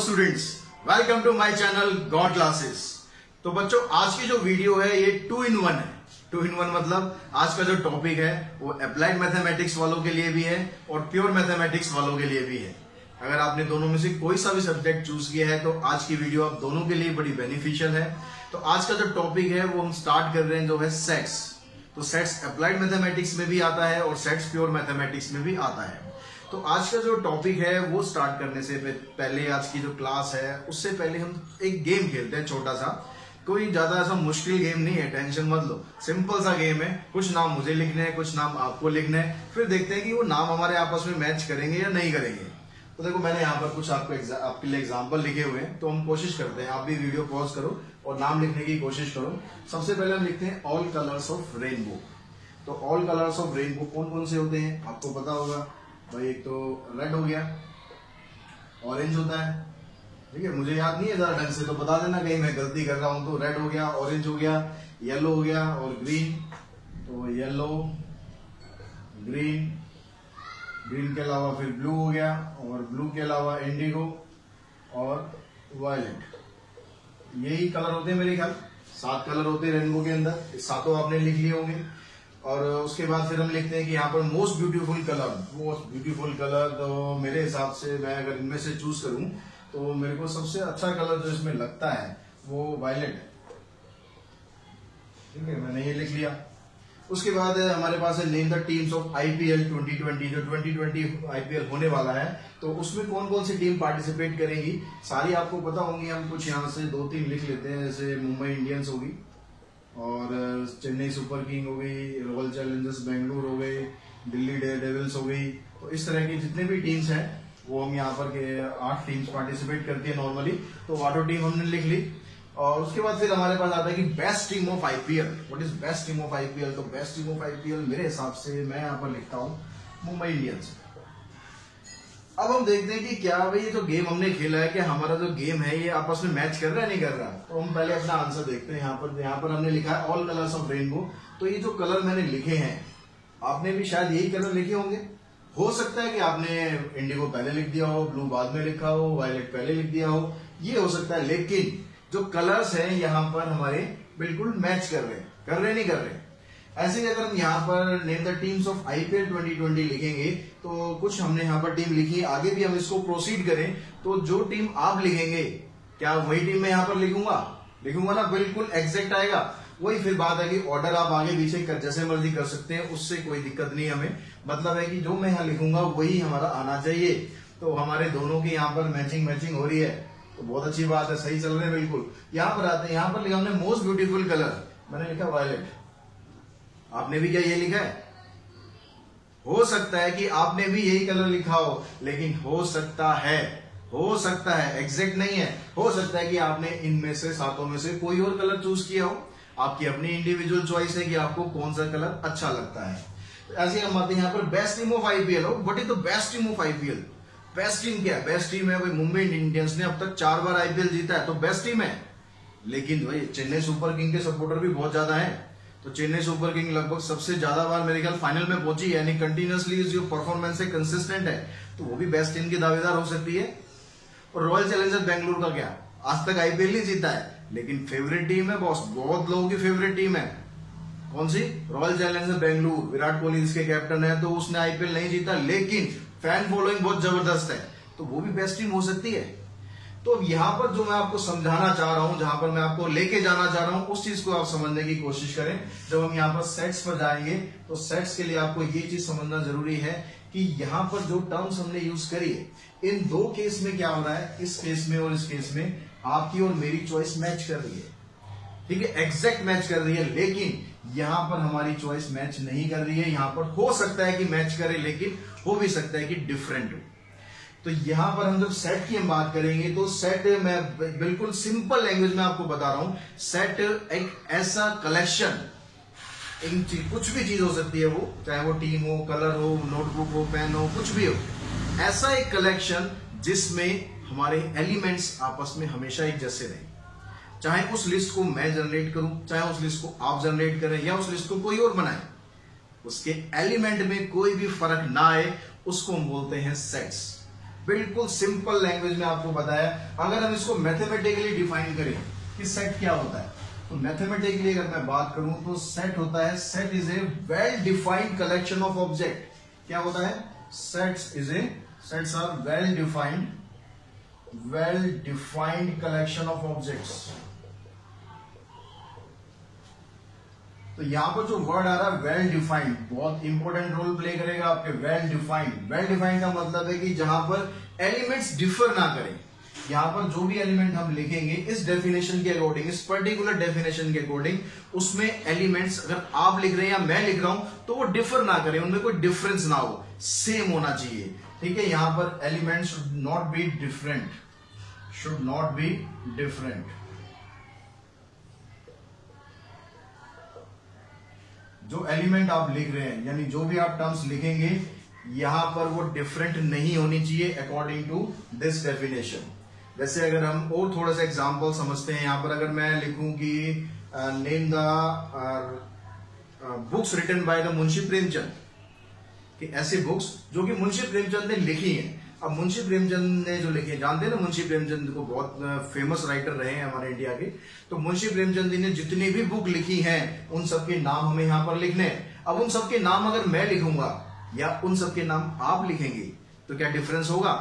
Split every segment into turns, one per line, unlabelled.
Students, welcome to my channel god classes. तो बच्चों, आज की जो वीडियो है ये 2 in 1 है। 2 in 1 मतलब आज का जो टॉपिक है वो अप्लाइड मैथमेटिक्स वालों के लिए भी है और प्योर मैथमेटिक्स वालों के लिए भी है। अगर आपने दोनों में से कोई सा भी सब्जेक्ट चूज किया है तो आज की वीडियो आप दोनों के लिए बड़ी बेनिफिशियल है। तो आज का जो टॉपिक है वो हम स्टार्ट कर रहे हैं जो है सेट्स। तो सेट्स अप्लाइड मैथमेटिक्स में भी आता है और सेट्स प्योर मैथमेटिक्स में भी आता है। तो आज का जो टॉपिक है वो स्टार्ट करने से पहले, आज की जो क्लास है उससे पहले हम एक गेम खेलते हैं छोटा सा। कोई ज्यादा ऐसा मुश्किल गेम नहीं है, टेंशन मत लो, सिंपल सा गेम है। कुछ नाम मुझे लिखने हैं, कुछ नाम आपको लिखने हैं, फिर देखते हैं कि वो नाम हमारे आपस में मैच करेंगे या नहीं करेंगे। तो देखो, मैंने यहाँ पर कुछ आपके लिए एग्जाम्पल लिखे हुए हैं, तो हम कोशिश करते हैं, आप भी वीडियो पॉज करो और नाम लिखने की कोशिश करो। सबसे पहले हम लिखते हैं ऑल कलर्स ऑफ रेनबो। तो ऑल कलर्स ऑफ रेनबो कौन कौन से होते हैं आपको पता होगा भाई। एक तो रेड हो गया, ऑरेंज होता है, ठीक है, मुझे याद नहीं है जरा ढंग से, तो बता देना कहीं मैं गलती कर रहा हूं। तो रेड हो गया, ऑरेंज हो गया, येलो हो गया और ग्रीन। तो येलो, ग्रीन, ग्रीन के अलावा फिर ब्लू हो गया और ब्लू के अलावा इंडिगो और वायलेट। यही कलर होते हैं मेरे ख्याल, 7 कलर होते हैं रेनबो के अंदर। सातों आपने लिख लिए होंगे। और उसके बाद फिर हम लिखते हैं कि यहाँ पर मोस्ट ब्यूटीफुल कलर। तो मेरे हिसाब से मैं अगर इनमें से चूज करूं तो मेरे को सबसे अच्छा कलर जो इसमें लगता है वो वायलेट है, ठीक है, मैंने ये लिख लिया। उसके बाद हमारे पास है name the teams of IPL 2020। जो 2020 आईपीएल होने वाला है तो उसमें कौन कौन सी टीम पार्टिसिपेट करेंगी, सारी आपको पता होंगी। हम कुछ यहाँ से 2-3 लिख लेते हैं, जैसे मुंबई इंडियंस होगी और चेन्नई सुपर किंग हो गई, रॉयल चैलेंजर्स बेंगलुरु हो गई, दिल्ली डेयरडेविल्स हो गई। तो इस तरह की जितने भी टीम्स हैं वो हम यहाँ पर के 8 टीम्स पार्टिसिपेट करती है नॉर्मली। तो वाटर टीम हमने लिख ली। और उसके बाद फिर हमारे पास आता है कि best team of IPL. What is best team of IPL? तो बेस्ट टीम ऑफ आईपीएल मेरे हिसाब से मैं यहाँ पर लिखता हूँ मुंबई इंडियंस। अब हम देखते हैं कि क्या भाई ये जो गेम हमने खेला है, कि हमारा जो गेम है ये आपस में मैच कर रहा है नहीं कर रहा। तो हम पहले अपना आंसर देखते हैं। यहाँ पर हमने लिखा है ऑल कलर्स ऑफ रेनबो। तो ये जो कलर मैंने लिखे हैं, आपने भी शायद यही कलर लिखे होंगे। हो सकता है कि आपने इंडिगो पहले लिख दिया हो, ब्लू बाद में लिखा हो, वायलेट पहले लिख दिया हो, ये हो सकता है। लेकिन जो कलर्स हैं यहाँ पर हमारे बिल्कुल मैच कर रहे नहीं कर रहे। ऐसे ही अगर हम यहाँ पर name the teams of IPL 2020 लिखेंगे तो कुछ हमने यहाँ पर टीम लिखी है। आगे भी हम इसको प्रोसीड करें तो जो टीम आप लिखेंगे, क्या वही टीम मैं यहाँ पर लिखूंगा ना, बिल्कुल एग्जैक्ट आएगा। वही फिर बात है कि ऑर्डर आप आगे पीछे जैसे मर्जी कर सकते हैं, उससे कोई दिक्कत नहीं हमें। मतलब है कि जो मैं यहाँ लिखूंगा वही हमारा आना चाहिए। तो हमारे दोनों की यहाँ पर मैचिंग हो रही है, तो बहुत अच्छी बात है, सही चल रहे हैं बिल्कुल। यहाँ पर आते हैं, यहाँ पर लिखा हमने मोस्ट ब्यूटीफुल कलर, मैंने लिखा वायलेट। आपने भी क्या ये लिखा है? हो सकता है कि आपने भी यही कलर लिखा हो, लेकिन हो सकता है एग्जैक्ट नहीं है। हो सकता है कि आपने इनमें से 7 में से कोई और कलर चूज किया हो। आपकी अपनी इंडिविजुअल चॉइस है कि आपको कौन सा कलर अच्छा लगता है। तो ऐसे हम आते हैं यहाँ पर बेस्ट टीम ऑफ आईपीएल हो। What is the best team of IPL? Best team क्या है? बेस्ट टीम है भाई मुंबई इंडियंस ने अब तक 4 बार आईपीएल जीता है, तो बेस्ट टीम है। लेकिन भाई चेन्नई सुपर किंग के सपोर्टर भी बहुत ज्यादा है। तो चेन्नई सुपर किंग लगभग सबसे ज्यादा बार मेरे ख्याल फाइनल में पहुंची है, यानी कंटिन्यूअसली जो परफॉर्मेंस है कंसिस्टेंट है, तो वो भी बेस्ट टीम की दावेदार हो सकती है। और रॉयल चैलेंजर्स बेंगलुरु का क्या, आज तक आईपीएल नहीं जीता है, लेकिन फेवरेट टीम है बॉस, बहुत लोगों की फेवरेट टीम है। कौन सी? Royal challengers Bengaluru. विराट कोहली इसके कैप्टन है, तो उसने आईपीएल नहीं जीता, लेकिन फैन फॉलोइंग बहुत जबरदस्त है, तो वो भी बेस्ट टीम हो सकती है। तो यहाँ पर जो मैं आपको समझाना चाह रहा हूं, जहां पर मैं आपको लेके जाना चाह रहा हूं, उस चीज को आप समझने की कोशिश करें। जब हम यहाँ पर सेट्स पर जाएंगे तो सेट्स के लिए आपको ये चीज समझना जरूरी है कि यहाँ पर जो टर्म्स हमने यूज करी है, इन 2 केस में क्या हो रहा है, इस केस में और इस केस में आपकी और मेरी चॉइस मैच कर रही है, ठीक है, एग्जैक्ट मैच कर रही है। लेकिन यहां पर हमारी चॉइस मैच नहीं कर रही है। यहां पर हो सकता है कि मैच करे, लेकिन हो भी सकता है कि डिफरेंट हो। तो यहां पर हम जब सेट की हम बात करेंगे तो सेट, मैं बिल्कुल सिंपल लैंग्वेज में आपको बता रहा हूं, सेट एक ऐसा कलेक्शन, कुछ भी चीज हो सकती है वो, चाहे वो टीम हो, कलर हो, नोटबुक हो, पेन हो, कुछ भी हो, ऐसा एक कलेक्शन जिसमें हमारे एलिमेंट्स आपस में हमेशा एक जैसे रहें। चाहे उस लिस्ट को मैं जनरेट करूं, चाहे उस लिस्ट को आप जनरेट करें, या उस लिस्ट को कोई और बनाए, उसके एलिमेंट में कोई भी फर्क ना आए, उसको हम बोलते हैं सेट्स। बिल्कुल सिंपल लैंग्वेज में आपको बताया। अगर हम इसको मैथमेटिकली डिफाइन करें कि सेट क्या होता है, तो मैथमेटिकली अगर मैं बात करूं तो सेट होता है, set is a well defined collection of object. क्या होता है? Sets are well defined collection of objects. तो यहां पर जो वर्ड आ रहा है वेल डिफाइंड, बहुत इंपॉर्टेंट रोल प्ले करेगा आपके। वेल डिफाइंड का मतलब है कि जहां पर एलिमेंट्स डिफर ना करें। यहां पर जो भी एलिमेंट हम लिखेंगे इस डेफिनेशन के अकॉर्डिंग, इस पर्टिकुलर डेफिनेशन के अकॉर्डिंग, उसमें एलिमेंट्स अगर आप लिख रहे हैं या मैं लिख रहा हूं तो वो डिफर ना करें, उनमें कोई डिफरेंस ना हो, सेम होना चाहिए। ठीक है, यहां पर element should not be different. जो एलिमेंट आप लिख रहे हैं, यानी जो भी आप टर्म्स लिखेंगे, यहां पर वो डिफरेंट नहीं होनी चाहिए अकॉर्डिंग टू दिस डेफिनेशन। जैसे अगर हम और थोड़ा सा एग्जांपल समझते हैं, यहां पर अगर मैं लिखूं कि name the books written by the Munshi Premchand, कि ऐसे बुक्स जो कि मुंशी प्रेमचंद ने लिखी हैं। अब मुंशी प्रेमचंद ने जो लिखे, जानते हैं ना मुंशी प्रेमचंद को, बहुत फेमस राइटर रहे हैं हमारे इंडिया के। तो मुंशी प्रेमचंद जी ने जितनी भी बुक लिखी हैं उन सबके नाम हमें यहां पर लिखने हैं। अब उन सबके नाम अगर मैं लिखूंगा या उन सबके नाम आप लिखेंगे तो क्या डिफरेंस होगा?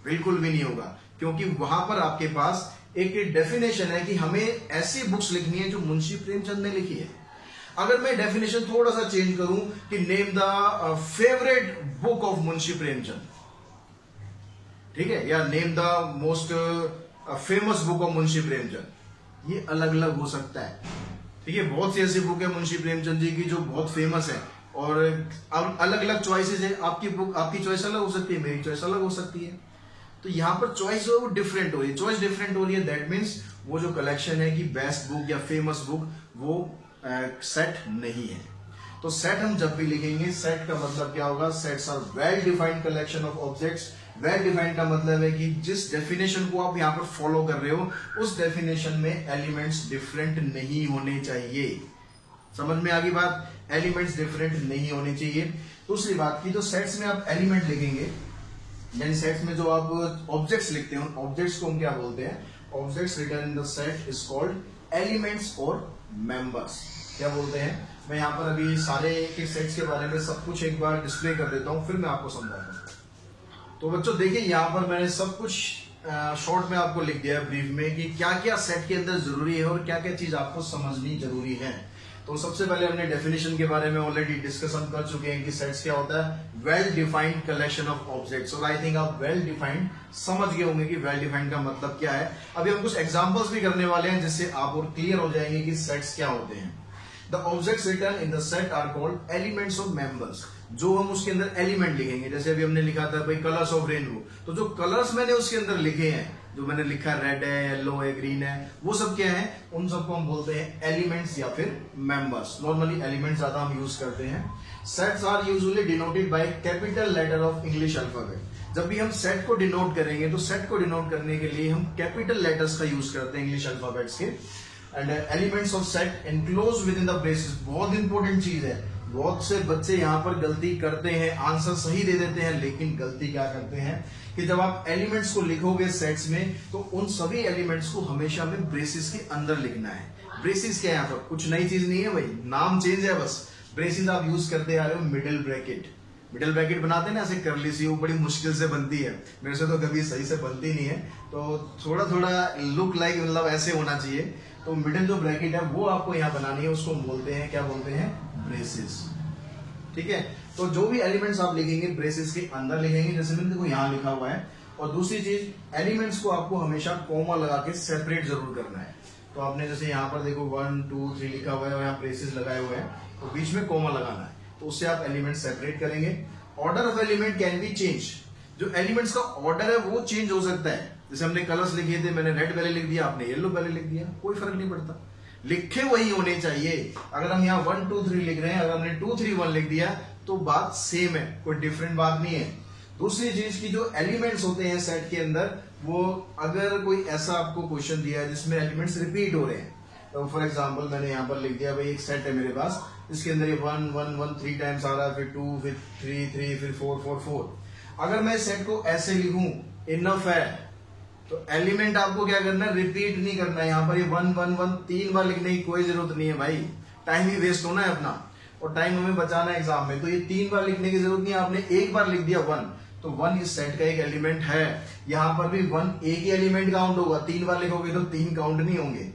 बिल्कुल भी नहीं होगा, क्योंकि वहां पर आपके पास एक डेफिनेशन है कि हमें ऐसी बुक्स लिखनी है जो मुंशी प्रेमचंद ने लिखी है। अगर मैं डेफिनेशन थोड़ा सा चेंज करूं कि name the favourite book of Munshi Premchand, ठीक है, या name the most famous book of Munshi Premchand, ये अलग अलग हो सकता है। ठीक है, बहुत सी ऐसी बुक है मुंशी प्रेमचंद जी की जो बहुत फेमस है, और अब अलग अलग चॉइसेस है। आपकी बुक, आपकी चॉइस अलग हो सकती है, मेरी चॉइस अलग हो सकती है। तो यहां पर चॉइस जो है वो डिफरेंट हो रही है, चॉइस डिफरेंट हो रही है। दैट मीन्स वो जो कलेक्शन है कि बेस्ट बुक या फेमस बुक, वो सेट नहीं है। तो सेट हम जब भी लिखेंगे, सेट का मतलब क्या होगा? Sets are well defined collection of objects. Well defined का मतलब है कि जिस डेफिनेशन को आप यहां पर फॉलो कर रहे हो, उस डेफिनेशन में एलिमेंट्स डिफरेंट नहीं होने चाहिए। समझ में आ गई बात? एलिमेंट्स डिफरेंट नहीं होने चाहिए। दूसरी बात की, जो सेट्स में आप एलिमेंट लिखेंगे, यानी सेट्स में जो आप ऑब्जेक्ट्स लिखते हैं, उन ऑब्जेक्ट्स को हम क्या बोलते हैं? Objects written in the set is called elements और मेंबर्स। क्या बोलते हैं? मैं यहां पर अभी सारे के सेट्स के बारे में सब कुछ एक बार डिस्प्ले कर देता हूं, फिर मैं आपको समझाता हूं। तो बच्चों देखिए, यहां पर मैंने सब कुछ शॉर्ट में आपको लिख दिया है ब्रीफ में कि क्या क्या सेट के अंदर जरूरी है और क्या क्या चीज आपको समझनी जरूरी है। तो सबसे पहले हमने डेफिनेशन के बारे में ऑलरेडी डिस्कशन कर चुके हैं कि सेट्स क्या होता है? Well defined collection of objects. और आई थिंक आप वेल डिफाइंड समझ गए होंगे कि वेल डिफाइंड का मतलब क्या है। अभी हम कुछ एग्जांपल्स भी करने वाले हैं जिससे आप और क्लियर हो जाएंगे कि सेट्स क्या होते हैं। The objects written in the set are called elements और मेंबर्स। जो हम उसके अंदर एलिमेंट लिखेंगे, जैसे अभी हमने लिखा था भाई कलर्स ऑफ रेनबो, तो जो कलर्स मैंने उसके अंदर लिखे हैं, जो मैंने लिखा रेड है, येलो है, ग्रीन है, वो सब क्या है? उन सबको हम बोलते हैं एलिमेंट्स या फिर मेंबर्स। नॉर्मली एलिमेंट्स ज्यादा हम यूज करते हैं। Sets are usually denoted by capital letter of English alphabet. जब भी हम सेट को डिनोट करेंगे तो सेट को डिनोट करने के लिए हम कैपिटल लेटर्स का यूज करते हैं, इंग्लिश अल्फाबेट्स के। And elements of set enclose with in the braces. बहुत इंपॉर्टेंट चीज है। बहुत से बच्चे यहां पर गलती करते हैं, आंसर सही दे देते हैं, लेकिन गलती क्या करते हैं कि जब आप एलिमेंट्स को लिखोगे सेट्स में, तो उन सभी एलिमेंट्स को हमेशा में ब्रेसेस के अंदर लिखना है। ब्रेसेस क्या है? यहाँ पर कुछ नई चीज नहीं है भाई, नाम चेंज है बस। ब्रेसेस आप यूज करते आ रहे हो मिडिल ब्रैकेट। मिडिल ब्रैकेट बनाते हैं ना ऐसे करली सी, वो बड़ी मुश्किल से बनती है, मेरे से तो कभी सही से बनती नहीं है। तो थोड़ा थोड़ा लुक लाइक मतलब ऐसे होना चाहिए। तो मिडिल जो ब्रैकेट है वो आपको यहाँ बनानी है, उसको बोलते हैं, क्या बोलते हैं? ब्रेसेस। ठीक है, तो जो भी एलिमेंट्स आप लिखेंगे ब्रेसेस के अंदर लिखेंगे, जैसे मैंने देखो यहाँ लिखा हुआ है। और दूसरी चीज, एलिमेंट्स को आपको हमेशा कॉमा लगा के सेपरेट जरूर करना है। तो आपने जैसे यहाँ पर देखो 1 2 3 लिखा हुआ है और यहाँ ब्रेसेस लगाए हुए हैं, तो बीच में कॉमा लगाना है, तो उससे आप एलिमेंट सेपरेट करेंगे। Order of element can be change. जो एलिमेंट्स का ऑर्डर है वो चेंज हो सकता है। जैसे हमने कलर्स लिखे थे, मैंने रेड पहले लिख दिया, आपने येलो पहले लिख दिया, कोई फर्क नहीं पड़ता, लिखे वही होने चाहिए। अगर हम यहाँ 1 2 3 लिख रहे हैं, अगर हमने 2 3 1 लिख दिया तो बात सेम है, कोई डिफरेंट बात नहीं है। दूसरी चीज की जो एलिमेंट्स होते हैं सेट के अंदर, वो अगर कोई ऐसा आपको क्वेश्चन दिया है जिसमें एलिमेंट्स रिपीट हो रहे हैं, तो फॉर एग्जांपल मैंने यहाँ पर लिख दिया भाई एक सेट है मेरे पास, इसके अंदर ये 1 1 1 3 टाइम्स आ रहा है, फिर 2 फिर 3 3 फिर 4 4 4। अगर मैं सेट को ऐसे लिखूं इनफ है, तो एलिमेंट आपको क्या करना है, रिपीट नहीं करना है। यहाँ पर ये 1 1 1 3 बार लिखने की कोई जरूरत नहीं है भाई, टाइम ही वेस्ट होना है अपना, और टाइम हमें बचाना है एग्जाम में। तो ये 3 बार लिखने की जरूरत नहीं है, आपने एक बार लिख दिया 1, तो 1 इस सेट का एक एलिमेंट है। यहाँ पर भी 1 एक ही एलिमेंट काउंट होगा, 3 बार लिखोगे तो 3 काउंट नहीं होंगे।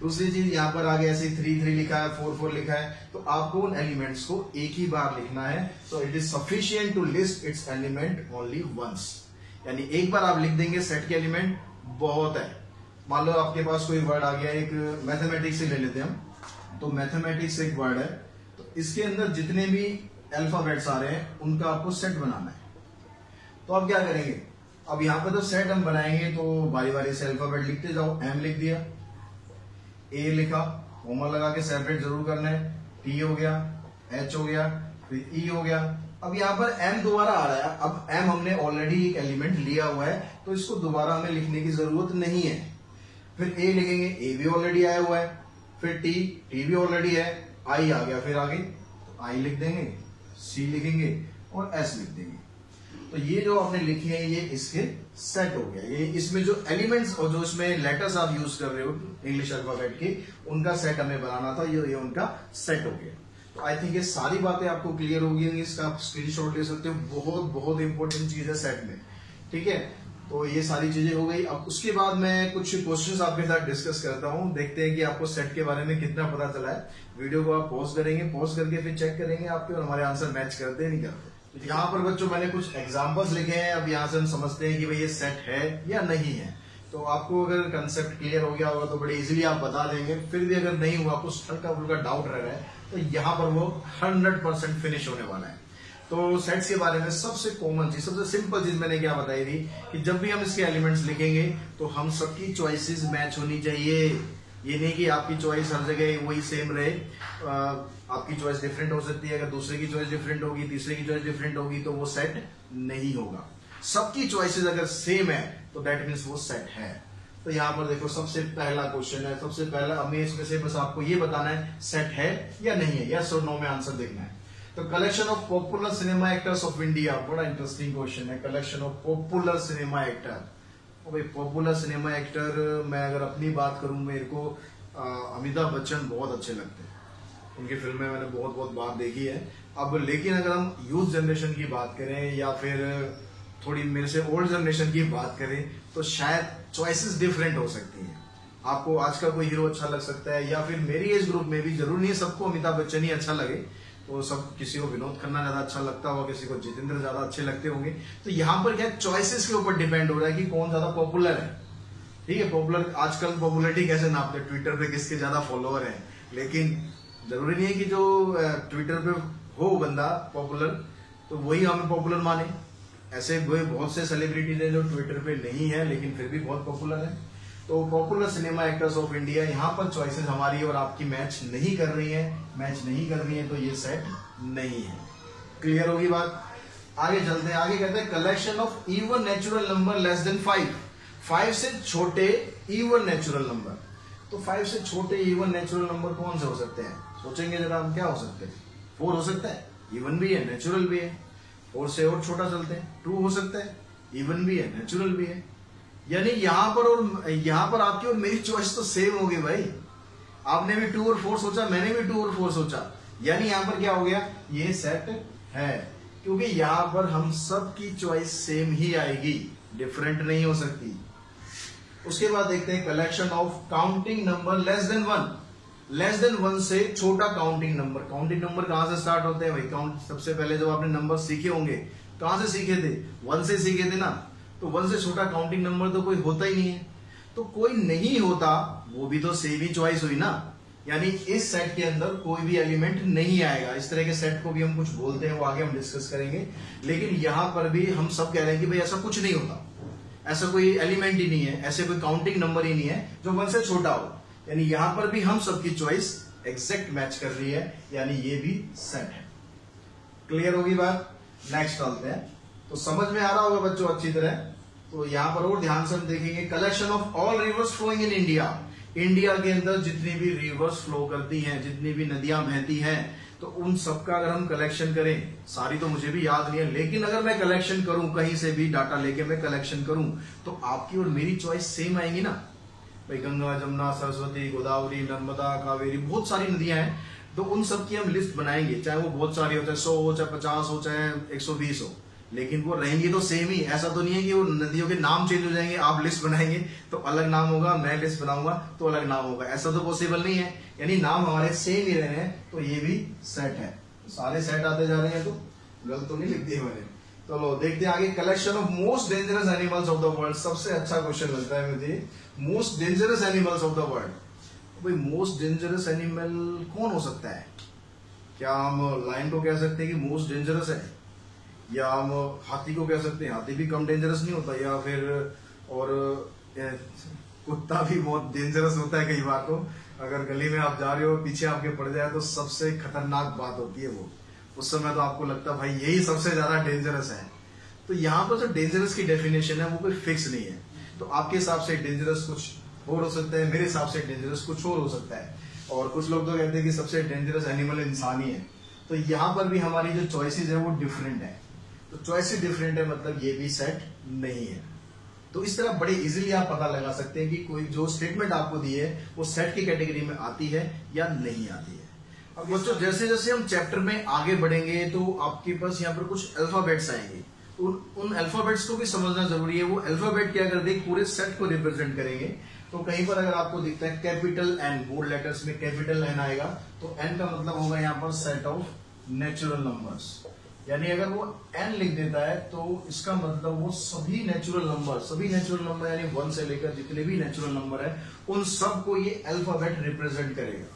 दूसरी चीज यहाँ पर आगे ऐसे 3 3 लिखा है, 4 4 लिखा है, तो आपको उन एलिमेंट्स को एक ही बार लिखना है। तो it is sufficient to list its element only once, यानी एक बार आप लिख देंगे सेट के एलिमेंट बहुत है। मान लो आपके पास कोई वर्ड आ गया, एक मैथमेटिक्स से ले लेते हैं हम, तो मैथमेटिक्स एक वर्ड है, तो इसके अंदर जितने भी अल्फाबेट्स आ रहे हैं उनका आपको सेट बनाना है। तो आप क्या करेंगे, अब यहाँ पे तो सेट हम बनाएंगे तो बारी बारी से अल्फाबेट लिखते जाओ। एम लिख दिया, ए लिखा, कॉमा लगा के सेपरेट जरूर करना है, टी हो गया, एच हो गया, फिर ई हो गया। अब यहाँ पर एम दोबारा आ रहा है, अब एम हमने ऑलरेडी एक एलिमेंट लिया हुआ है, तो इसको दोबारा हमें लिखने की जरूरत नहीं है। फिर ए लिखेंगे, ए भी ऑलरेडी आया हुआ है, फिर टी, टी भी ऑलरेडी है, आई आ गया, फिर आगे तो आई लिख देंगे, सी लिखेंगे और एस लिख देंगे। तो ये जो आपने लिखे हैं ये इसके सेट हो गया। ये इसमें जो एलिमेंट्स और जो इसमें लेटर्स आप यूज कर रहे हो इंग्लिश अल्फाबेट के, उनका सेट हमें बनाना था, ये उनका सेट हो गया। तो आई थिंक ये सारी बातें आपको क्लियर होगी, इसका आप स्क्रीनशॉट ले सकते हो, बहुत बहुत इंपॉर्टेंट चीज है सेट में, ठीक है। तो ये सारी चीजें हो गई। अब उसके बाद मैं कुछ क्वेश्चंस आपके साथ डिस्कस करता हूं, देखते हैं कि आपको सेट के बारे में कितना पता चला है। वीडियो को आप पॉज करेंगे, पॉज करके फिर चेक करेंगे आपके और हमारे आंसर मैच करते हैं नहीं करते। यहाँ पर बच्चों मैंने कुछ एग्जांपल्स लिखे हैं, अब यहाँ से हम समझते हैं कि भाई ये सेट है या नहीं है। तो आपको अगर कंसेप्ट क्लियर हो गया होगा तो बड़े इजीली आप बता देंगे। फिर भी अगर नहीं हुआ, कुछ हल्का फुल्का डाउट रह रहा है, तो यहाँ पर वो 100% फिनिश होने वाला है। तो सेट्स के बारे में सबसे कॉमन चीज, सबसे सिंपल चीज मैंने क्या बताई थी कि जब भी हम इसके एलिमेंट्स लिखेंगे तो हम सबकी चॉइसेस मैच होनी चाहिए। ये नहीं कि आपकी चॉइस हर जगह वही सेम रहे, आपकी चॉइस डिफरेंट हो सकती है। अगर दूसरे की चॉइस डिफरेंट होगी, तीसरे की चॉइस डिफरेंट होगी, तो वो सेट नहीं होगा। सबकी चॉइसेस अगर सेम है तो दैट मीन्स वो सेट है। तो यहाँ पर देखो सबसे पहला क्वेश्चन है, सबसे पहला हमें इसमें से बस आपको ये बताना है सेट है या नहीं है, यस और नो में आंसर देखना है। तो collection of popular cinema actors of India, बड़ा इंटरेस्टिंग क्वेश्चन है। Collection of popular cinema actor, भाई पॉपुलर सिनेमा एक्टर मैं अगर अपनी बात करूं, मेरे को अमिताभ बच्चन बहुत अच्छे लगते हैं, उनकी फिल्में मैंने बहुत बहुत बार देखी है। अब लेकिन अगर हम यूथ जनरेशन की बात करें या फिर थोड़ी मेरे से ओल्ड जनरेशन की बात करें, तो शायद चॉइसेस डिफरेंट हो सकती हैं। आपको आज का कोई हीरो अच्छा लग सकता है, या फिर मेरी एज ग्रुप में भी जरूर नहीं है सबको अमिताभ बच्चन ही अच्छा लगे, तो सब किसी को विनोद खन्ना ज्यादा अच्छा लगता होगा, किसी को जितेंद्र ज्यादा अच्छे लगते होंगे। तो यहाँ पर क्या चॉइसेस के ऊपर डिपेंड हो रहा है कि कौन ज्यादा पॉपुलर है, ठीक है। पॉपुलर आजकल पॉपुलरिटी कैसे नापते हैं, ट्विटर पे किसके ज्यादा फॉलोअर है, लेकिन जरूरी नहीं है कि जो ट्विटर पे हो बंदा पॉपुलर तो वही हमें पॉपुलर माने। ऐसे बहुत से सेलिब्रिटीज हैं जो ट्विटर पे नहीं है लेकिन फिर भी बहुत पॉपुलर है। तो popular cinema actors of India, यहाँ पर चॉइसेस हमारी और आपकी मैच नहीं कर रही है, तो ये सेट नहीं है। क्लियर होगी बात। आगे चलते हैं, आगे कहते हैं collection of even natural number less than 5 से छोटे इवन नेचुरल नंबर। तो 5 से छोटे इवन नेचुरल नंबर कौन से हो सकते हैं, सोचेंगे जरा हम, क्या हो सकते हैं। 4 हो सकता है, इवन भी है नेचुरल भी है। 4 से और छोटा चलते हैं, 2 हो सकता है, इवन भी है नेचुरल भी है। यानी यहाँ पर आपकी और मेरी चॉइस तो सेम होगी भाई। आपने भी 2 और 4 सोचा, मैंने भी 2 और 4 सोचा, यानी यहाँ पर क्या हो गया, ये सेट है, क्योंकि यहाँ पर हम सब की चॉइस सेम ही आएगी, डिफरेंट नहीं हो सकती। उसके बाद देखते हैं collection of counting number less than 1 से छोटा काउंटिंग नंबर। काउंटिंग नंबर कहां से स्टार्ट होते हैं भाई, काउंट सबसे पहले जब आपने नंबर सीखे होंगे कहां से सीखे थे, 1 से सीखे थे ना। तो 1 से छोटा काउंटिंग नंबर तो कोई होता ही नहीं है, तो कोई नहीं होता वो भी तो सेम ही चॉइस हुई ना, यानी इस सेट के अंदर कोई भी एलिमेंट नहीं आएगा। इस तरह के सेट को भी हम कुछ बोलते हैं, वो आगे हम डिस्कस करेंगे। लेकिन यहां पर भी हम सब कह रहे हैं कि भाई ऐसा कुछ नहीं होता, ऐसा कोई एलिमेंट ही नहीं है, ऐसे कोई काउंटिंग नंबर ही नहीं है जो 1 से छोटा हो। यानी यहां पर भी हम सबकी चॉइस एग्जैक्ट मैच कर रही है, यानी ये भी सेट है। क्लियर होगी बात। नेक्स्ट चलते हैं। तो समझ में आ रहा होगा बच्चों अच्छी तरह। तो यहां पर और ध्यान से हम देखेंगे collection of all rivers flowing in India. India के अंदर जितनी भी रिवर्स फ्लो करती हैं, जितनी भी नदियां बहती हैं, तो उन सबका अगर हम कलेक्शन करें, सारी तो मुझे भी याद नहीं है, लेकिन अगर मैं कलेक्शन करूं कहीं से भी डाटा लेके मैं कलेक्शन करूं तो आपकी और मेरी चॉइस सेम आएंगी ना भाई। गंगा, जमुना, सरस्वती, गोदावरी, नर्मदा, कावेरी, बहुत सारी नदियां हैं, तो उन सब की हम लिस्ट बनाएंगे, चाहे वो बहुत सारी हो, चाहे 100 हो, चाहे 50 हो, चाहे 120 हो, लेकिन वो रहेंगी तो सेम ही। ऐसा तो नहीं है कि वो नदियों के नाम चेंज हो जाएंगे, आप लिस्ट बनाएंगे तो अलग नाम होगा, मैं लिस्ट बनाऊंगा तो अलग नाम होगा, ऐसा तो पॉसिबल नहीं है। यानी नाम हमारे सेम ही रहे हैं, तो ये भी सेट है, सारे सेट आते जा रहे हैं, तो गलत तो नहीं लिख दिए मैंने। चलो देखते हैं आगे। Collection of most dangerous animals of the world, सबसे अच्छा क्वेश्चन लगता है मुझे, most dangerous animals of the world. भाई मोस्ट डेंजरस एनिमल कौन हो सकता है? क्या हम लायन को कह सकते हैं कि मोस्ट डेंजरस है, या हम हाथी को कह सकते हैं, हाथी भी कम डेंजरस नहीं होता, या फिर और कुत्ता भी बहुत डेंजरस होता है कई बार। तो अगर गली में आप जा रहे हो, पीछे आपके पड़ जाए तो सबसे खतरनाक बात होती है वो, उस समय तो आपको लगता है भाई यही सबसे ज्यादा डेंजरस है। तो यहाँ पर जो डेंजरस की डेफिनेशन है वो कोई फिक्स नहीं है, तो आपके हिसाब से डेंजरस कुछ और हो सकता है, मेरे हिसाब से डेंजरस कुछ और हो सकता है, और कुछ लोग तो कहते हैं कि सबसे डेंजरस एनिमल इंसान ही है। तो यहाँ पर भी हमारी जो चॉइसेस है वो डिफरेंट है, तो चॉइसेस डिफरेंट है मतलब ये भी सेट नहीं है। तो इस तरह बड़े इजीली आप पता लगा सकते हैं कि कोई जो स्टेटमेंट आपको दी है वो सेट की कैटेगरी में आती है या नहीं आती है। अब बच्चों जैसे जैसे हम चैप्टर में आगे बढ़ेंगे तो आपके पास यहाँ पर कुछ अल्फाबेट्स आएंगे, उन अल्फाबेट्स को भी समझना जरूरी है। वो अल्फाबेट क्या करते हैं, पूरे सेट को रिप्रेजेंट करेंगे। तो कहीं पर अगर आपको दिखता है कैपिटल एन, बोल्ड लेटर्स में कैपिटल एन आएगा, तो एन का मतलब होगा यहाँ पर सेट ऑफ नेचुरल नंबर्स। यानी अगर वो n लिख देता है तो इसका मतलब वो सभी नेचुरल नंबर यानी 1 से लेकर जितने भी नेचुरल नंबर है उन सब को ये अल्फाबेट रिप्रेजेंट करेगा।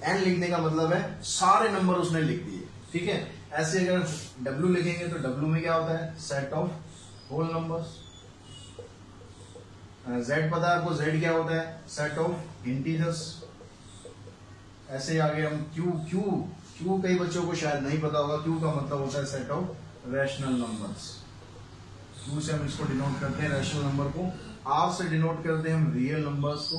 n लिखने का मतलब है सारे नंबर उसने लिख दिए, ठीक है। ऐसे अगर w लिखेंगे तो w में क्या होता है, set of whole numbers. z पता है आपको, z क्या होता है, सेट ऑफ इंटीजर्स। ऐसे आगे हम q कई बच्चों को शायद नहीं पता होगा, Q का मतलब होता है set of rational numbers. Q से हम इसको डिनोट करते हैं रैशनल नंबर को, R से डिनोट करते हैं हम रियल नंबर्स को,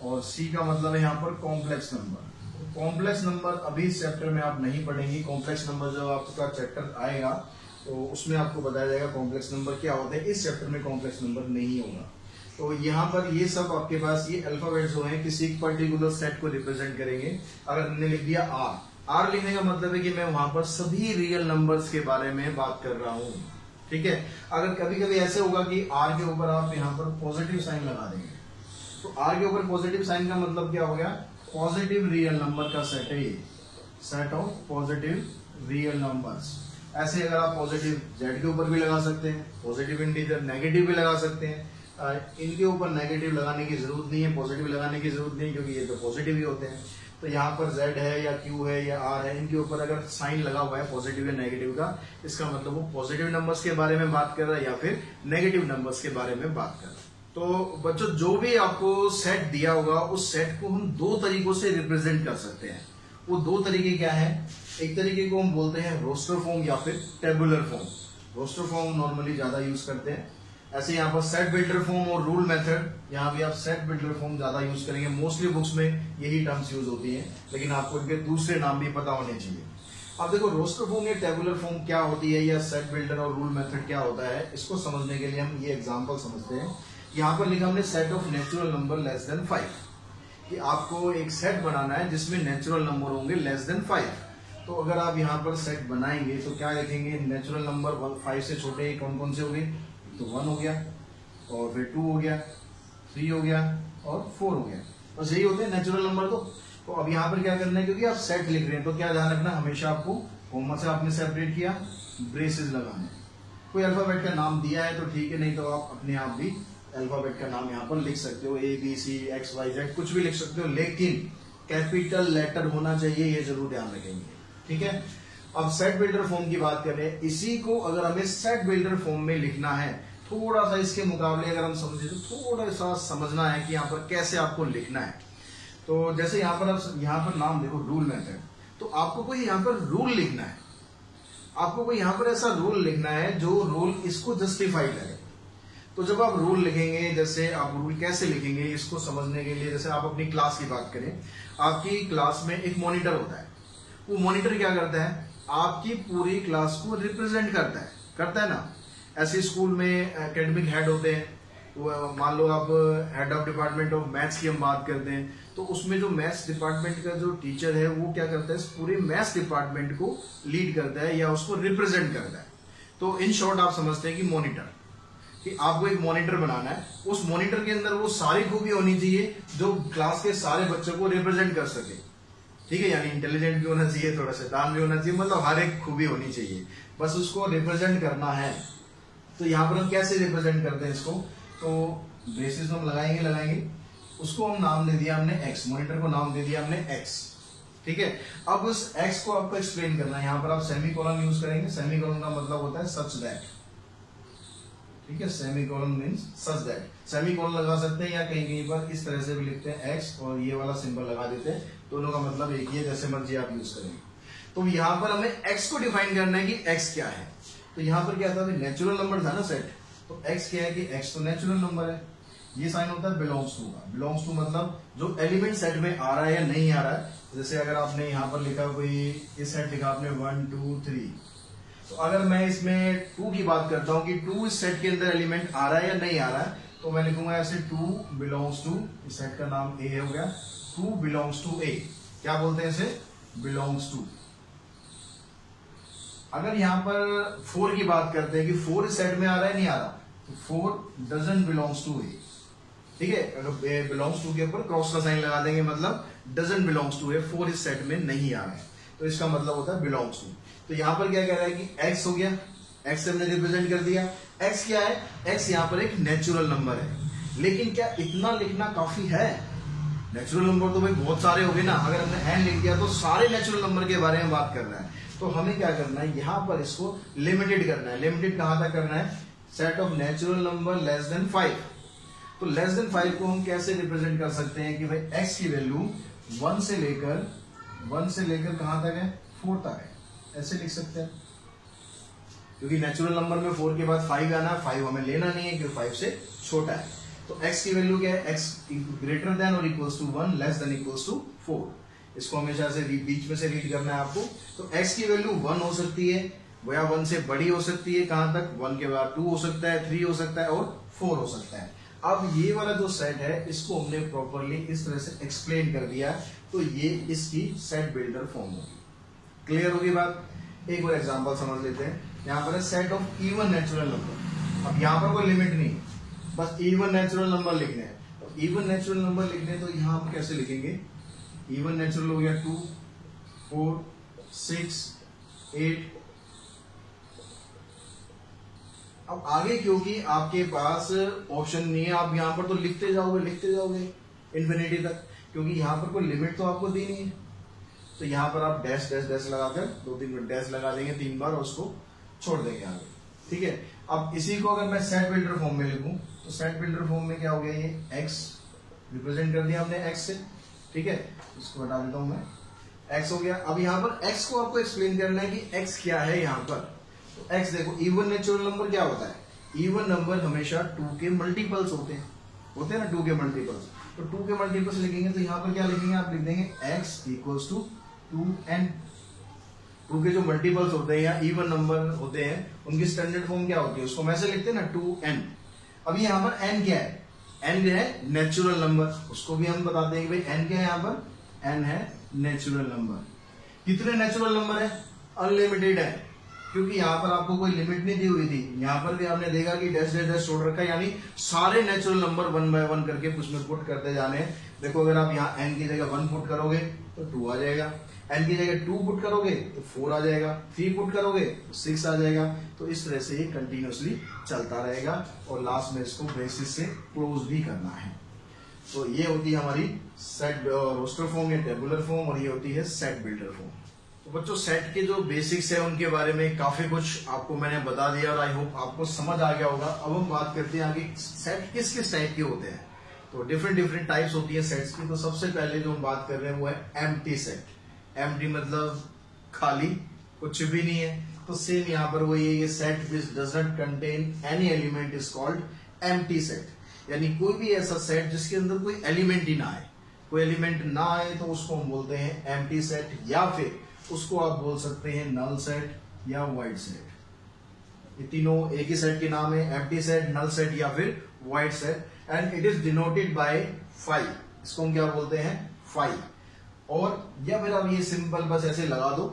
और C का मतलब है यहाँ पर कॉम्प्लेक्स नंबर। कॉम्प्लेक्स नंबर अभी इस चैप्टर में आप नहीं पढ़ेंगे, कॉम्प्लेक्स नंबर जब आपका चैप्टर आएगा तो उसमें आपको बताया जाएगा कॉम्प्लेक्स नंबर क्या होते हैं। इस चैप्टर में कॉम्प्लेक्स नंबर नहीं होगा। तो यहाँ पर ये सब आपके पास ये अल्फाबेट जो हैं किसी पर्टिकुलर सेट को रिप्रेजेंट करेंगे। अगर हमने लिख दिया आर लिखने का मतलब है कि मैं वहां पर सभी रियल नंबर्स के बारे में बात कर रहा हूं, ठीक है। अगर कभी कभी ऐसे होगा कि आर के ऊपर आप यहाँ पर पॉजिटिव साइन लगा देंगे, तो आर के ऊपर पॉजिटिव साइन का मतलब क्या हो गया, पॉजिटिव रियल नंबर का सेट है ये, set of positive real numbers. ऐसे अगर आप पॉजिटिव जेड के ऊपर भी लगा सकते हैं, पॉजिटिव इंटीजर, नेगेटिव भी लगा सकते हैं। इनके ऊपर नेगेटिव लगाने की जरूरत नहीं है, पॉजिटिव लगाने की जरूरत नहीं, क्योंकि ये तो पॉजिटिव ही होते हैं। तो यहाँ पर Z है या Q है या R है, इनके ऊपर अगर साइन लगा हुआ है पॉजिटिव या नेगेटिव का, इसका मतलब वो पॉजिटिव नंबर्स के बारे में बात कर रहा है या फिर नेगेटिव नंबर्स के बारे में बात कर रहा है। तो बच्चों जो भी आपको सेट दिया होगा उस सेट को हम दो तरीकों से रिप्रेजेंट कर सकते हैं। वो दो तरीके क्या है, एक तरीके को हम बोलते हैं रोस्टर फॉर्म या फिर tabular form. Roster form normally ज्यादा यूज करते हैं। ऐसे यहाँ पर सेट बिल्डर फॉर्म और रूल मेथड, यहाँ भी आप सेट बिल्डर फॉर्म ज्यादा यूज करेंगे। मोस्टली बुक्स में यही टर्म्स यूज होती हैं, लेकिन आपको इनके दूसरे नाम भी पता होने चाहिए। अब देखो रोस्टर फॉर्म या टेबुलर फॉर्म क्या होती है, या सेट बिल्डर और रूल मेथड क्या होता है, इसको समझने के लिए हम ये एग्जाम्पल समझते हैं। यहाँ पर लिखा हमने set of natural number less than 5, कि आपको एक सेट बनाना है जिसमें नेचुरल नंबर होंगे लेस देन 5। तो अगर आप यहाँ पर सेट बनाएंगे तो क्या लिखेंगे, नेचुरल नंबर 5 से छोटे कौन कौन से हो गए, तो 1 हो गया, और फिर 2 हो गया, 3 हो गया और 4 हो गया। बस यही होते हैं नेचुरल नंबर। तो अब यहाँ पर क्या करना है, क्योंकि आप सेट लिख रहे हैं तो क्या ध्यान रखना, हमेशा आपको कॉमा से आपने सेपरेट किया, ब्रेसेस लगाने। कोई अल्फाबेट का नाम दिया है तो ठीक है, नहीं तो आप अपने आप भी अल्फाबेट का नाम यहाँ पर लिख सकते हो, ABCXYZ कुछ भी लिख सकते हो, लेकिन कैपिटल लेटर होना चाहिए, ये जरूर ध्यान रखेंगे, ठीक है। अब सेट बिल्डर फॉर्म की बात करें, इसी को अगर हमें सेट बिल्डर फॉर्म में लिखना है, थोड़ा सा इसके मुकाबले अगर हम समझे तो थोड़ा सा समझना है कि यहाँ पर कैसे आपको लिखना है। तो जैसे यहाँ पर आप यहाँ पर नाम देखो रूल मेथड, तो आपको कोई यहाँ पर रूल लिखना है, आपको कोई यहाँ पर ऐसा रूल लिखना है जो रूल इसको जस्टिफाई करे। तो जब आप रूल लिखेंगे, जैसे आप रूल कैसे लिखेंगे इसको समझने के लिए, जैसे आप अपनी क्लास की बात करें, आपकी क्लास में एक मॉनिटर होता है, वो मॉनिटर क्या करता है, आपकी पूरी क्लास को रिप्रेजेंट करता है ना। ऐसे स्कूल में एकेडमिक हेड होते हैं, मान लो आप head of department of maths की हम बात करते हैं, तो उसमें जो मैथ्स डिपार्टमेंट का जो टीचर है वो क्या करता है, इस पूरे मैथ्स डिपार्टमेंट को लीड करता है या उसको रिप्रेजेंट करता है। तो इन शॉर्ट आप समझते हैं कि मॉनिटर, कि आपको एक मॉनिटर बनाना है, उस मॉनिटर के अंदर वो सारी खूबी होनी चाहिए जो क्लास के सारे बच्चों को रिप्रेजेंट कर सके, ठीक है। यानी इंटेलिजेंट भी होना चाहिए, थोड़ा शैतान भी होना चाहिए, मतलब हर एक खूबी होनी चाहिए, बस उसको रिप्रेजेंट करना है। तो यहाँ पर हम कैसे रिप्रेजेंट करते हैं इसको, तो बेसिस हम लगाएंगे, उसको हम नाम दे दिया हमने एक्स, मॉनिटर को नाम दे दिया हमने एक्स, ठीक है। अब उस एक्स को आपको एक्सप्लेन करना है, यहाँ पर आप सेमीकोलन यूज करेंगे। सेमीकोलन का मतलब होता है सच दैट, ठीक है। Semicolon means such that, semicolon लगा सकते हैं या कहीं कहीं पर इस तरह से भी लिखते हैं एक्स और ये वाला सिंबल लगा देते हैं, दोनों का मतलब एक ही है, जैसे मर्जी आप यूज करेंगे। तो यहाँ पर हमें एक्स को डिफाइन करना है कि एक्स क्या है। तो यहाँ पर क्या था, नेचुरल नंबर था ना सेट, तो एक्स क्या है कि एक्स तो नेचुरल नंबर है। ये साइन होता है बिलोंग्स टू का, बिलोंग्स टू मतलब जो एलिमेंट सेट में आ रहा है या नहीं आ रहा है। जैसे अगर आपने यहाँ पर लिखा कोई इस सेट लिखा आपने 1 2 3, तो अगर मैं इसमें 2 की बात करता हूँ कि 2 इस सेट के अंदर एलिमेंट आ रहा है या नहीं आ रहा है, तो मैं लिखूंगा ऐसे 2 बिलोंग्स टू, इस सेट का नाम ए हो गया, 2 बिलोंग्स टू ए, क्या बोलते हैं इसे, बिलोंग्स टू। अगर यहाँ पर 4 की बात करते हैं कि 4 इस सेट में आ रहा है नहीं आ रहा, तो 4 डजंट बिलोंग्स टू ए, ठीक है। अगर बिलोंग्स टू के ऊपर क्रॉस का साइन लगा देंगे, मतलब डजंट बिलोंग्स टू ए, 4 इस सेट में नहीं आ रहा है, तो इसका मतलब होता है बिलोंग्स टू। तो यहाँ पर क्या कह रहा है कि एक्स हो गया, एक्स हमने रिप्रेजेंट कर दिया। एक्स क्या है, एक्स यहाँ पर एक नेचुरल नंबर है, लेकिन क्या इतना लिखना काफी है? नेचुरल नंबर तो भाई बहुत सारे हो गए ना, अगर हमने एन लिख दिया तो सारे नेचुरल नंबर के बारे में बात कर रहा है। तो हमें क्या करना है, यहाँ पर इसको लिमिटेड करना है। लिमिटेड कहां तक करना है, set of natural number less than 5। तो लेस देन 5 को हम कैसे रिप्रेजेंट कर सकते हैं कि भाई एक्स की वैल्यू 1 से लेकर कहां तक है, 4 तक है, ऐसे लिख सकते हैं। क्योंकि नेचुरल नंबर में 4 के बाद 5 आना, 5 हमें लेना नहीं है क्योंकि 5 से छोटा है। तो x की वैल्यू क्या है, x ग्रेटर देन और equals to 1 less than equals to 4। इसको हमेशा से बीच में से रीड करना है आपको। तो x की वैल्यू 1 हो सकती है या 1 से बड़ी हो सकती है, कहां तक, 1 के बाद 2 हो सकता है, 3 हो सकता है और 4 हो सकता है। अब ये वाला जो सेट है इसको हमने प्रॉपरली इस तरह से एक्सप्लेन कर दिया, तो ये इसकी सेट बिल्डर फॉर्म होगी। क्लियर होगी बात? एक और एग्जांपल समझ लेते हैं। यहाँ पर है set of even natural number. अब यहाँ पर कोई लिमिट नहीं, बस इवन नेचुरल नंबर लिखने हैं। तो इवन नेचुरल नंबर लिखने तो यहाँ हम कैसे लिखेंगे, इवन नेचुरल हो गया 2 4 6 8। अब आगे क्योंकि आपके पास ऑप्शन नहीं है, आप यहाँ पर तो लिखते जाओगे इन्फिनिटी तक, क्योंकि यहाँ पर कोई लिमिट तो आपको दी नहीं है। तो यहाँ पर आप डैश डैश डैश लगाकर 2-3 डैश लगा देंगे 3 बार और उसको छोड़ देंगे आगे, ठीक है। अब इसी को अगर मैं सेट बिल्डर फॉर्म में लिखूं, तो सेट बिल्डर फॉर्म में क्या हो गया, ये एक्स रिप्रेजेंट कर दिया हमने एक्स से, ठीक है। इसको हटा देता हूं मैं, एक्स हो गया। अब यहाँ पर एक्स को आपको एक्सप्लेन करना है कि एक्स क्या है यहाँ पर। तो एक्स देखो, इवन नेचुरल नंबर क्या होता है, इवन नंबर हमेशा 2 के मल्टीपल्स होते हैं ना, 2 के मल्टीपल्स। तो 2 के मल्टीपल्स लिखेंगे तो यहाँ पर क्या लिखेंगे, आप लिख देंगे x इक्वल्स टू 2n। 2 के जो मल्टीपल्स होते हैं या इवन नंबर होते हैं उनकी स्टैंडर्ड फॉर्म क्या होती है, उसको हम ऐसे लिखते हैं ना 2n। अब यहाँ पर n क्या है, n है नेचुरल नंबर, उसको भी हम बताते हैं कि भाई n क्या है, यहाँ पर n है नेचुरल नंबर। कितने नेचुरल नंबर है, अनलिमिटेड है, क्योंकि यहाँ पर आपको कोई लिमिट नहीं दी हुई थी। यहाँ पर भी आपने देखा कि डैश डैश डैश छोड़ रखा है, यानी सारे नेचुरल नंबर 1 बाय 1 करके उसमें पुट करते जाने हैं। देखो अगर आप यहाँ n की जगह 1 पुट करोगे तो 2 आ जाएगा, n की जगह 2 पुट करोगे तो 4 आ जाएगा, 3 पुट करोगे तो 6 आ जाएगा। तो इस तरह से ये कंटिन्यूसली चलता रहेगा और लास्ट में इसको बेसिस से क्लोज भी करना है। तो ये होती है हमारी सेट रोस्टर फॉर्म या टेबुलर फॉर्म, और ये होती है सेट बिल्डर फॉर्म। तो बच्चों सेट के जो बेसिक्स है उनके बारे में काफी कुछ आपको मैंने बता दिया और आई होप आपको समझ आ गया होगा। अब हम बात करते हैं आगे सेट किस किस टाइप के होते हैं। तो डिफरेंट टाइप्स होती है सेट्स की। तो सबसे पहले जो हम बात कर रहे हैं वो है एम्प्टी सेट। एम्प्टी मतलब खाली, कुछ भी नहीं है। तो सेम यहाँ पर वही है, ये set which doesn't contain any element is called empty set. यानी कोई भी ऐसा सेट जिसके अंदर कोई एलिमेंट ही ना आए, कोई एलिमेंट ना आए तो उसको हम बोलते हैं एम्प्टी सेट। या फिर उसको आप बोल सकते हैं नल सेट या वाइड सेट। ये तीनों एक ही सेट के नाम है, एम्प्टी सेट, नल सेट या फिर void set, and it is denoted by phi. इसको हम क्या बोलते हैं, फाई। और या फिर आप ये सिंपल बस ऐसे लगा दो,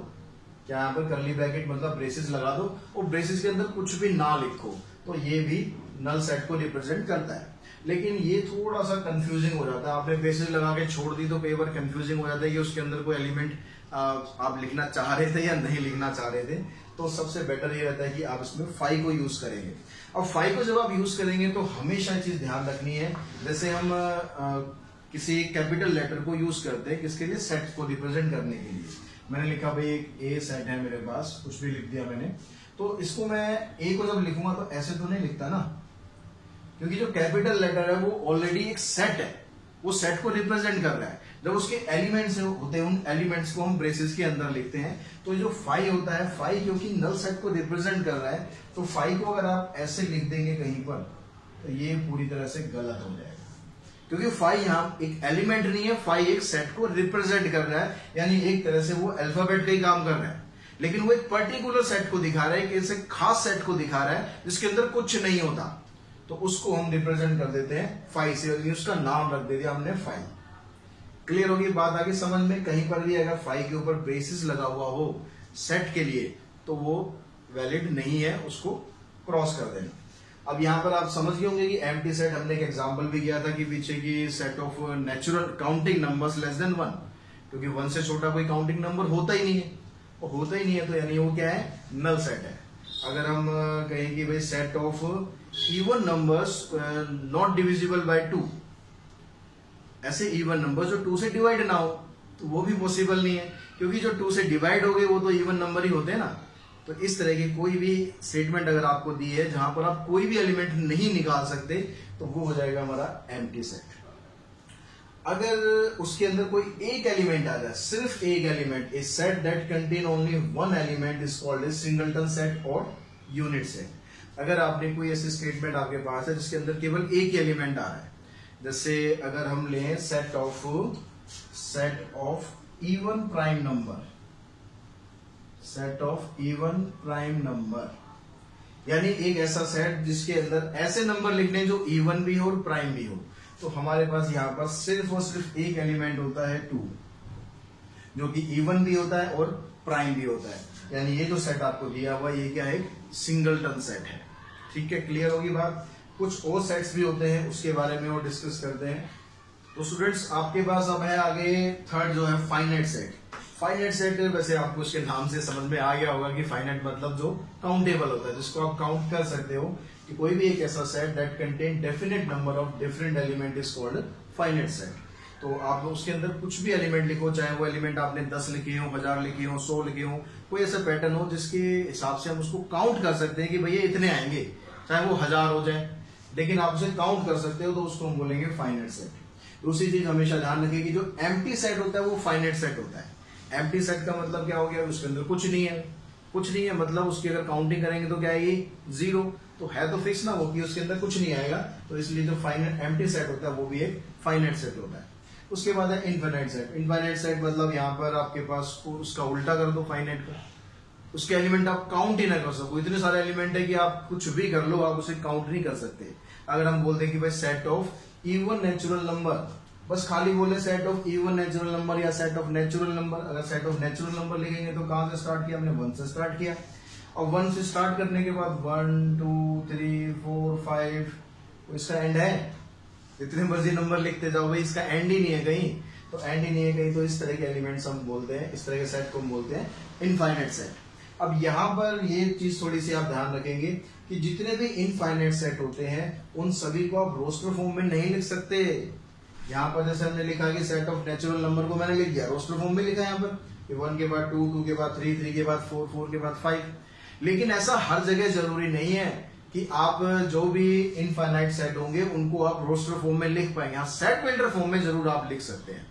क्या यहाँ पर करली ब्रैकेट मतलब ब्रेसेस लगा दो, और ब्रेसेस के अंदर कुछ भी ना लिखो, तो ये भी नल सेट को रिप्रेजेंट करता है। लेकिन ये थोड़ा सा कंफ्यूजिंग हो जाता है, आपने ब्रेसेस लगा के छोड़ दी तो कई बार कंफ्यूजिंग हो जाता है कि उसके अंदर कोई एलिमेंट आप लिखना चाह रहे थे या नहीं लिखना चाह रहे थे। तो सबसे बेटर ये रहता है कि आप इसमें फाई को यूज करेंगे। अब फाई को जब आप यूज करेंगे तो हमेशा ये चीज ध्यान रखनी है, जैसे हम किसी कैपिटल लेटर को यूज करते हैं किसके लिए, सेट को रिप्रेजेंट करने के लिए। मैंने लिखा भाई एक ए सेट है मेरे पास, कुछ भी लिख दिया मैंने, तो इसको मैं ए को जब लिखूंगा तो ऐसे तो नहीं लिखता ना, क्योंकि जो कैपिटल लेटर है वो ऑलरेडी एक सेट है, वो सेट को रिप्रेजेंट कर रहा है। जब उसके एलिमेंट्स होते हैं उन एलिमेंट्स को हम ब्रेसेस के अंदर लिखते हैं। तो जो फाई होता है, फाई क्योंकि नल सेट को रिप्रेजेंट कर रहा है, तो फाई को अगर आप ऐसे लिख देंगे कहीं पर तो ये पूरी तरह से गलत हो जाएगा, क्योंकि फाई यहाँ एक एलिमेंट नहीं है, फाई एक सेट को रिप्रेजेंट कर रहा है, यानी एक तरह से वो अल्फाबेट का ही काम कर रहा है, लेकिन वो एक पर्टिकुलर सेट को दिखा रहा है, कि ऐसे खास सेट को दिखा रहा है जिसके अंदर कुछ नहीं होता, तो उसको हम रिप्रेजेंट कर देते हैं फाई से, और उसका नाम रख दे दिया हमने फाई। क्लियर होगी बात आगे समझ में। कहीं पर भी अगर फाई के ऊपर ब्रेसेस लगा हुआ हो सेट के लिए तो वो वैलिड नहीं है, उसको क्रॉस कर देना। अब यहां पर आप समझ गए होंगे कि एम्प्टी सेट हमने एक एग्जांपल भी किया था कि पीछे की set of natural counting numbers less than 1, क्योंकि 1 से छोटा कोई काउंटिंग नंबर होता ही नहीं है, वो होता ही नहीं है, तो यानी वो क्या है, नल सेट है। अगर हम कहें कि भाई set of even numbers not divisible by 2, ऐसे इवन नंबर जो 2 से डिवाइड ना हो, तो वो भी पॉसिबल नहीं है, क्योंकि जो 2 से डिवाइड हो गए वो तो इवन नंबर ही होते हैं ना। तो इस तरह की कोई भी स्टेटमेंट अगर आपको दी है जहां पर आप कोई भी एलिमेंट नहीं निकाल सकते, तो वो हो जाएगा हमारा एम्प्टी सेट। अगर उसके अंदर कोई एक एलिमेंट आ जाए, सिर्फ एक element, A set that contain only one element is called a singleton set और यूनिट सेट। अगर आपने कोई ऐसी स्टेटमेंट आपके पास है जिसके अंदर केवल एक ही एलिमेंट आ रहा है, जैसे अगर हम लें set of even prime number, set of even prime number, यानी एक ऐसा सेट जिसके अंदर ऐसे नंबर लिखने जो इवन भी हो और प्राइम भी हो, तो हमारे पास यहां पर सिर्फ और सिर्फ एक एलिमेंट होता है 2, जो कि इवन भी होता है और प्राइम भी होता है, यानी ये जो सेट आपको दिया हुआ ये क्या है, एक सिंगलटन सेट है। ठीक है, क्लियर होगी बात। कुछ और सेट्स भी होते हैं, उसके बारे में और डिस्कस करते हैं। तो स्टूडेंट्स आपके पास अब है आगे थर्ड जो है फाइनाइट सेट। फाइनाइट सेट वैसे आपको उसके नाम से समझ में आ गया होगा कि फाइनाइट मतलब जो काउंटेबल होता है, जिसको आप काउंट कर सकते हो, कि कोई भी एक ऐसा set that contain definite number of different element is called finite set. तो आप उसके अंदर कुछ भी एलिमेंट लिखो, चाहे वो एलिमेंट आपने 10 लिखे हो, 1000 लिखे हो, 100 लिखे हो, कोई ऐसा पैटर्न हो जिसके हिसाब से हम उसको काउंट कर सकते हैं कि भैया इतने आएंगे, चाहे वो 1000 हो जाए, लेकिन आप उसे काउंट कर सकते हो, तो उसको हम बोलेंगे फाइनाइट सेट। दूसरी चीज हमेशा ध्यान रखिए कि जो एम्प्टी सेट होता है वो फाइनाइट सेट होता है। एम्प्टी सेट का मतलब क्या हो गया, उसके अंदर कुछ नहीं है, कुछ नहीं है मतलब उसकी अगर काउंटिंग करेंगे तो क्या आएगी, 0, तो है तो फिक्स ना वो कि उसके अंदर कुछ नहीं आएगा, तो इसलिए जो फाइनाइट एम्प्टी सेट होता है वो भी एक फाइनाइट सेट होता है। उसके बाद है इनफाइनाइट सेट। इनफाइनाइट सेट मतलब यहाँ पर आपके पास उसका उल्टा कर दो फाइनाइट का, उसके एलिमेंट आप काउंट ही ना कर सको, इतने सारे एलिमेंट है कि आप कुछ भी कर लो, आप उसे काउंट नहीं कर सकते। अगर हम बोलते हैं कि भाई set of even natural number, बस खाली बोले set of even natural number या सेट ऑफ नेचुरल नंबर, अगर सेट ऑफ नेचुरल नंबर लिखेंगे तो कहां से स्टार्ट किया हमने, 1 से स्टार्ट किया, और 1 से स्टार्ट करने के बाद 1 2 3 4 5, इसका एंड है, जितने मर्जी नंबर लिखते जाओ भाई, इसका एंड ही नहीं है कहीं, तो एंड ही नहीं है कहीं, तो इस तरह के एलिमेंट्स हम बोलते हैं, इस तरह के सेट को हम बोलते हैं इनफाइनाइट सेट। अब यहां पर ये चीज थोड़ी सी आप ध्यान रखेंगे कि जितने भी इनफाइनाइट सेट होते हैं उन सभी को आप रोस्टर फॉर्म में नहीं लिख सकते। यहां पर जैसे हमने लिखा कि सेट ऑफ नेचुरल नंबर को मैंने लिख दिया, रोस्टर फॉर्म में लिखा यहाँ पर 1 के बाद 2, 2 के बाद 3, 3 के बाद 4, 4 के बाद 5, लेकिन ऐसा हर जगह जरूरी नहीं है कि आप जो भी इनफाइनाइट सेट होंगे उनको आप रोस्टर फॉर्म में लिख पाएंगे। हाँ, सेट बिल्डर फॉर्म में जरूर आप लिख सकते हैं।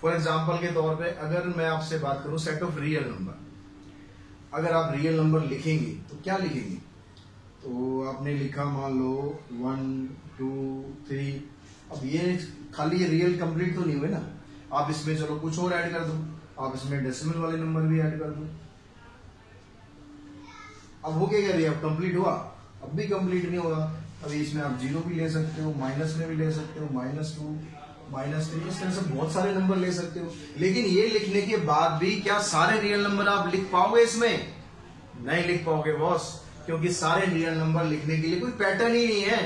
फॉर एग्जाम्पल के तौर पे अगर मैं आपसे बात करूं सेट ऑफ रियल नंबर, अगर आप रियल नंबर लिखेंगे तो क्या लिखेंगे, तो आपने लिखा मान लो 1 2 3, अब ये खाली ये रियल कंप्लीट तो नहीं हुए ना, आप इसमें चलो कुछ और ऐड कर दो, आप इसमें डेसिमल वाले नंबर भी ऐड कर दो। अब वो क्या कह रही है, अब कंप्लीट हुआ? अब भी कंप्लीट नहीं होगा। अभी इसमें आप 0 भी ले सकते हो, माइनस में भी ले सकते हो, -2, -3, इस तरह से बहुत सारे नंबर ले सकते हो। लेकिन ये लिखने के बाद भी क्या सारे रियल नंबर आप लिख पाओगे? इसमें नहीं लिख पाओगे बॉस, क्योंकि सारे रियल नंबर लिखने के लिए कोई पैटर्न ही नहीं है।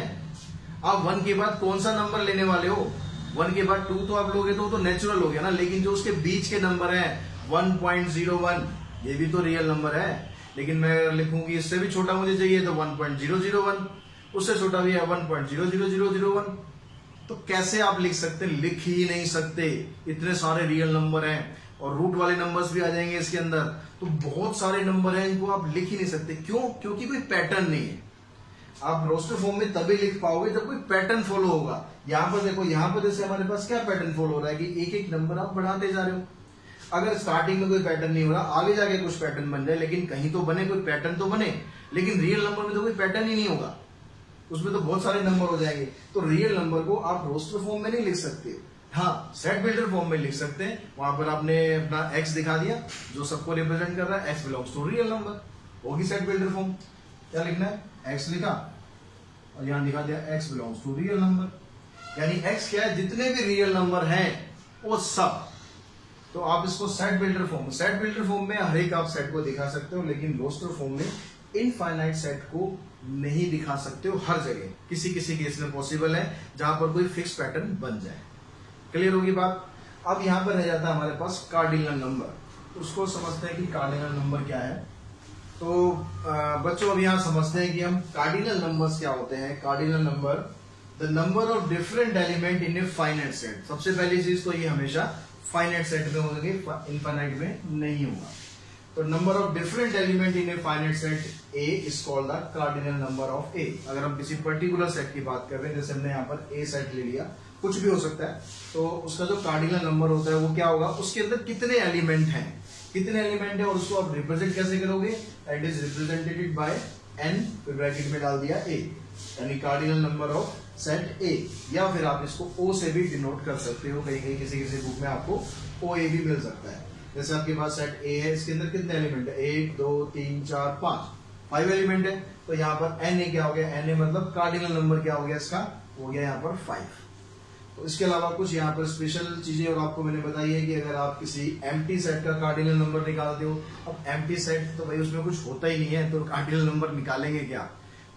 आप 1 के बाद कौन सा नंबर लेने वाले हो? 1 के बाद 2 तो आप लोगे तो नेचुरल हो गया ना, लेकिन जो उसके बीच के नंबर है 1.01, ये भी तो रियल नंबर है। लेकिन मैं अगर लिखूंगी इससे भी छोटा मुझे चाहिए तो 1.001, उससे छोटा भी है 1.00001। तो कैसे आप लिख सकते? लिख ही नहीं सकते, इतने सारे रियल नंबर हैं और रूट वाले नंबर्स भी आ जाएंगे इसके अंदर, तो बहुत सारे नंबर हैं, इनको आप लिख ही नहीं सकते। क्यों? क्योंकि कोई पैटर्न नहीं है। आप रोस्टर फॉर्म में तभी लिख पाओगे जब कोई पैटर्न फॉलो होगा। यहां पर देखो, यहां पर जैसे हमारे पास क्या पैटर्न फॉलो हो रहा है कि एक एक नंबर आप बढ़ाते जा रहे हो। अगर स्टार्टिंग में कोई पैटर्न नहीं हो रहा, आगे जाके कुछ पैटर्न बन जाए, लेकिन कहीं तो बने, कोई पैटर्न तो बने। लेकिन रियल नंबर में तो कोई पैटर्न ही नहीं होगा, उसमें तो बहुत सारे नंबर हो जाएंगे। तो रियल नंबर को आप रोस्टर फॉर्म में नहीं लिख सकते। हाँ, सेट बिल्डर फॉर्म में लिख सकते हैं। वहां पर आपने अपना एक्स दिखा दिया जो सबको रिप्रेजेंट कर रहा है, x belongs to real number, होगी सेट बिल्डर फॉर्म। क्या लिखना है? एक्स लिखा और यहां दिखा दिया x belongs to real number, यानी एक्स क्या है, जितने भी रियल नंबर हैं वो सब। तो आप इसको सेट बिल्डर फॉर्म में हर एक आप सेट को दिखा सकते हो, लेकिन रोस्टर फॉर्म में इनफाइनाइट सेट को नहीं दिखा सकते हो हर जगह। किसी किसी केस में पॉसिबल है जहां पर कोई फिक्स पैटर्न बन जाए। क्लियर होगी बात? अब यहां पर रह जाता है हमारे पास कार्डिनल नंबर। उसको समझते हैं कि कार्डिनल नंबर क्या है। तो बच्चों अब यहां समझते हैं कि हम कार्डिनल नंबर्स क्या होते हैं। Cardinal number, the number of different element in a finite set. सबसे पहली चीज तो ये हमेशा फाइनाइट सेट में होंगे, इनफाइनाइट में नहीं होगा। तो number of different element in a finite set A is called the cardinal number of A. अगर हम किसी पर्टिकुलर सेट की बात कर रहे हैं, जैसे हमने यहाँ पर ए सेट ले लिया, कुछ भी हो सकता है, तो उसका जो कार्डिनल नंबर होता है वो क्या होगा, उसके अंदर कितने एलिमेंट हैं, है और उसको आप रिप्रेजेंट कैसे करोगे? It is represented by n, फिर ब्रैकेट में डाल दिया ए, यानी cardinal number of set A. या फिर आप इसको ओ से भी डिनोट कर सकते हो, कहीं कहीं किसी किसी बुक में आपको ओ ए भी मिल सकता है। जैसे आपके पास सेट ए है, इसके अंदर कितने एलिमेंट है? 1 2 3 4 5 एलिमेंट है। तो यहाँ पर एन ए क्या हो गया? एन ए मतलब कार्डिनल नंबर क्या हो गया इसका? हो गया यहाँ पर 5। तो इसके अलावा कुछ यहाँ पर स्पेशल चीजें और आपको मैंने बताई है कि अगर आप किसी एम्प्टी सेट का कार्डिनल नंबर निकालते हो, अब एम्प्टी सेट तो भाई उसमें कुछ होता ही नहीं है, तो कार्डिनल नंबर निकालेंगे क्या?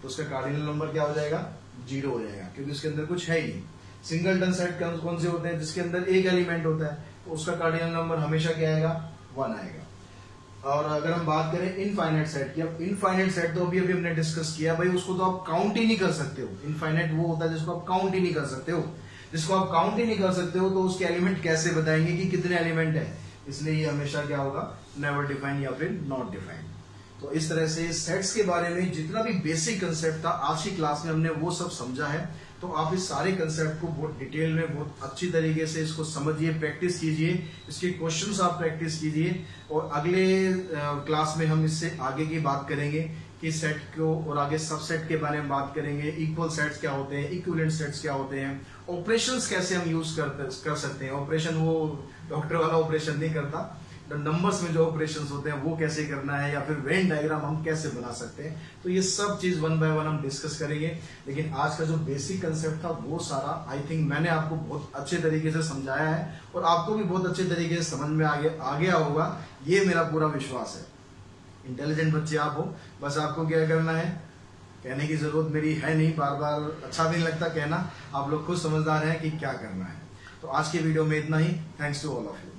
तो उसका कार्डिनल नंबर क्या हो जाएगा? 0 हो जाएगा, क्योंकि उसके अंदर कुछ है ही नहीं। सिंगलटन सेट कौन से होते हैं? जिसके अंदर एक एलिमेंट होता है, तो उसका कार्डिनल नंबर हमेशा क्या आएगा? 1 आएगा। और अगर हम बात करें इनफाइनाइट सेट की, अब इनफाइनाइट सेट तो अभी हमने डिस्कस किया, भाई उसको तो आप काउंट ही नहीं कर सकते हो। इनफाइनाइट वो होता है जिसको आप काउंट ही नहीं कर सकते हो। जिसको आप काउंट ही नहीं कर सकते हो तो उसके एलिमेंट कैसे बताएंगे कि कितने एलिमेंट है? इसलिए ये हमेशा क्या होगा? नेवर डिफाइन या फिर नॉट डिफाइन। तो इस तरह से सेट्स के बारे में जितना भी बेसिक कंसेप्ट था आज की क्लास में हमने वो सब समझा है। तो आप इस सारे कंसेप्ट को बहुत डिटेल में, बहुत अच्छी तरीके से इसको समझिए, प्रैक्टिस कीजिए, इसके क्वेश्चंस आप प्रैक्टिस कीजिए। और अगले क्लास में हम इससे आगे की बात करेंगे कि सेट को, और आगे सबसेट के बारे में बात करेंगे, इक्वल सेट्स क्या होते हैं, इक्विवेलेंट सेट्स क्या होते हैं, ऑपरेशंस कैसे हम यूज कर सकते हैं। ऑपरेशन वो डॉक्टर वाला ऑपरेशन नहीं करता, नंबर्स में जो ऑपरेशंस होते हैं वो कैसे करना है, या फिर वेन डायग्राम हम कैसे बना सकते हैं। तो ये सब चीज 1 बाय 1 हम डिस्कस करेंगे। लेकिन आज का जो बेसिक कंसेप्ट था वो सारा आई थिंक मैंने आपको बहुत अच्छे तरीके से समझाया है, और आपको भी बहुत अच्छे तरीके से समझ में आ गया होगा, ये मेरा पूरा विश्वास है। इंटेलिजेंट बच्चे आप हो, बस आपको क्या करना है, कहने की जरूरत मेरी है नहीं, बार बार अच्छा भी नहीं लगता कहना, आप लोग खुद समझदार हैं कि क्या करना है। तो आज के वीडियो में इतना ही। Thanks to all of you.